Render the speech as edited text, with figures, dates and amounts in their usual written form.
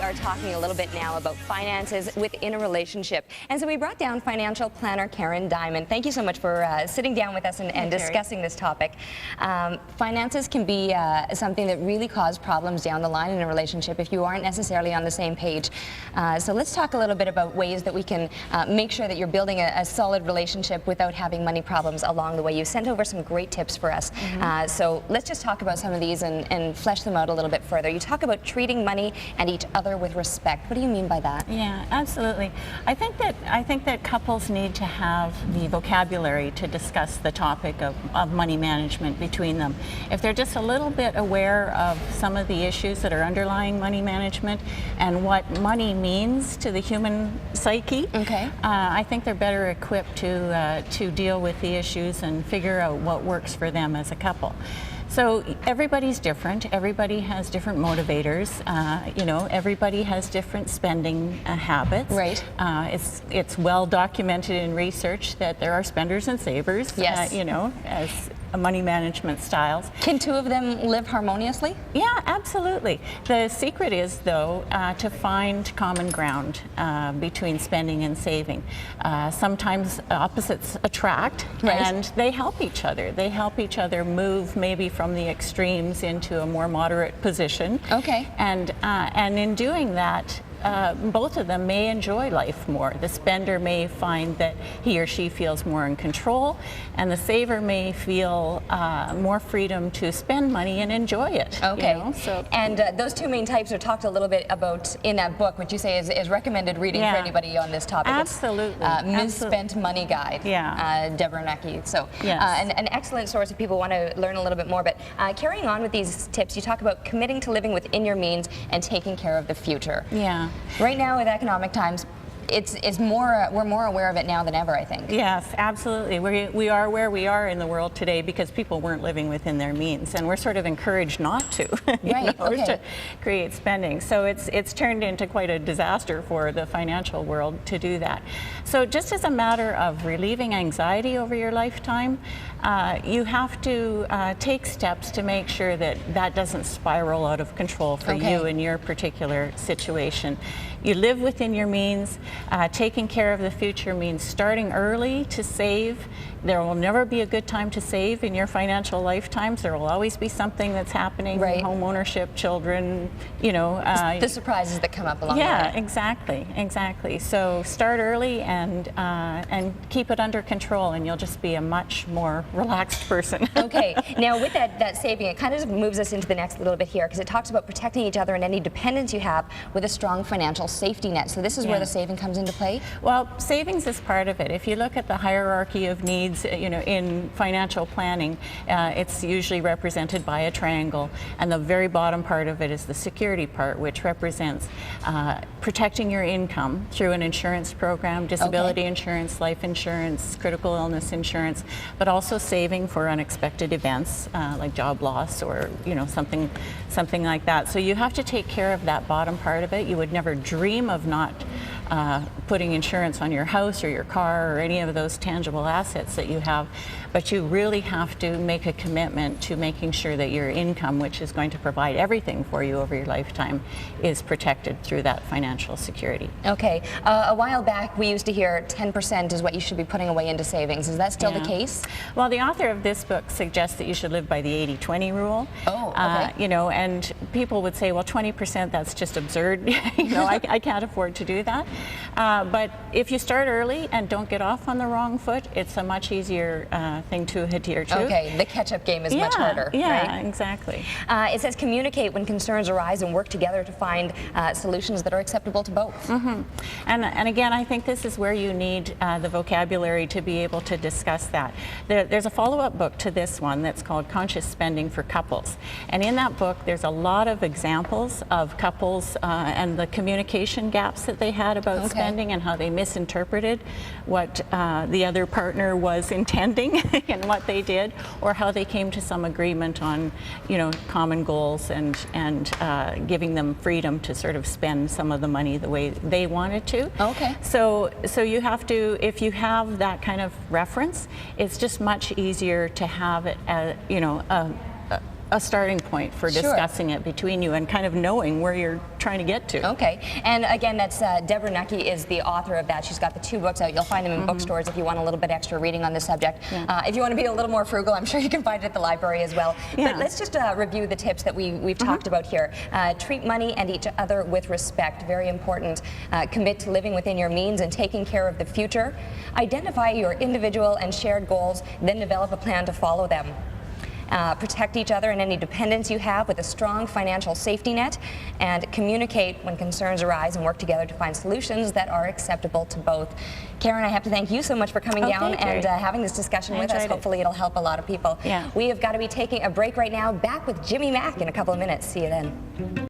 are talking a little bit now about finances within a relationship. And so we brought down financial planner Karen Diamond. Thank you so much for sitting down with us and discussing this topic. Finances can be something that really cause problems down the line in a relationship if you aren't necessarily on the same page. So let's talk a little bit about ways that we can make sure that you're building a solid relationship without having money problems along the way. You sent over some great tips for us. So let's just talk about some of these and flesh them out a little bit further. You talk about treating money and each other with respect. What do you mean by that? Yeah, absolutely. I think that couples need to have the vocabulary to discuss the topic of money management between them. If they're just a little bit aware of some of the issues that are underlying money management and what money means to the human psyche, I think they're better equipped to deal with the issues and figure out what works for them as a couple. So everybody's different. Everybody has different motivators. You know, everybody has different spending habits. Right. It's well documented in research that there are spenders and savers. Yes. You know, as money management styles. Can two of them live harmoniously? Yeah, absolutely. The secret is, though, to find common ground between spending and saving. Sometimes opposites attract, and they help each other. They help each other move maybe from the extremes into a more moderate position. Okay. And in doing that, both of them may enjoy life more. The spender may find that he or she feels more in control, and the saver may feel more freedom to spend money and enjoy it. Okay. You know? So, and those two main types are talked a little bit about in that book, which you say is recommended reading for anybody on this topic. Absolutely. Misspent Money Guide. Yeah. Deborah Nucky. So yes. An excellent source if people want to learn a little bit more. But carrying on with these tips, you talk about committing to living within your means and taking care of the future. Yeah. Right now with economic times, it's more, we're more aware of it now than ever, I think. Yes, absolutely. We are where we are in the world today because people weren't living within their means, and we're sort of encouraged not to, to create spending. So it's turned into quite a disaster for the financial world to do that. So just as a matter of relieving anxiety over your lifetime, you have to take steps to make sure that that doesn't spiral out of control for you in your particular situation. You live within your means. Taking care of the future means starting early to save. There will never be a good time to save in your financial lifetimes. There will always be something that's happening, home ownership, children, you know. The surprises that come up along the way. Yeah, exactly. So start early and keep it under control, and you'll just be a much more relaxed person. Okay, now with that saving, it kind of moves us into the next little bit here, because it talks about protecting each other and any dependence you have with a strong financial safety net. So this is where the saving comes into play? Well, savings is part of it. If you look at the hierarchy of needs, you know, in financial planning, it's usually represented by a triangle, and the very bottom part of it is the security part, which represents protecting your income through an insurance program, disability insurance, life insurance, critical illness insurance, but also saving for unexpected events like job loss or, you know, something like that. So you have to take care of that bottom part of it. You would never dream of not putting insurance on your house or your car or any of those tangible assets that you have, but you really have to make a commitment to making sure that your income, which is going to provide everything for you over your lifetime, is protected through that financial security. Okay. A while back we used to hear 10% is what you should be putting away into savings. Is that still the case? Well, the author of this book suggests that you should live by the 80-20 rule. Oh, okay. You know, and people would say, well, 20%, that's just absurd. You know, I can't afford to do that. But if you start early and don't get off on the wrong foot, it's a much easier thing to adhere to. Okay, the catch-up game is much harder, right? Exactly. It says communicate when concerns arise and work together to find solutions that are acceptable to both. And again, I think this is where you need the vocabulary to be able to discuss that. There's a follow-up book to this one that's called Conscious Spending for Couples. And in that book, there's a lot of examples of couples and the communication gaps that they had about spending and how they misinterpreted what the other partner was intending and what they did, or how they came to some agreement on, you know, common goals and giving them freedom to sort of spend some of the money the way they wanted to. Okay. So you have to, if you have that kind of reference, it's just much easier to have it, you know, a starting point for discussing it between you and kind of knowing where you're trying to get to. Okay, and again, that's Deborah Nucky is the author of that. She's got the 2 books out. You'll find them in bookstores if you want a little bit extra reading on the subject. If you want to be a little more frugal, I'm sure you can find it at the library as well. But let's just review the tips that we've talked about here. Treat money and each other with respect, very important. Commit to living within your means and taking care of the future. Identify your individual and shared goals, then develop a plan to follow them. Protect each other and any dependence you have with a strong financial safety net, and communicate when concerns arise and work together to find solutions that are acceptable to both. Karen, I have to thank you so much for coming down and having this discussion with us. Hopefully it'll help a lot of people. We have got to be taking a break right now. Back with Jimmy Mack in a couple of minutes. See you then.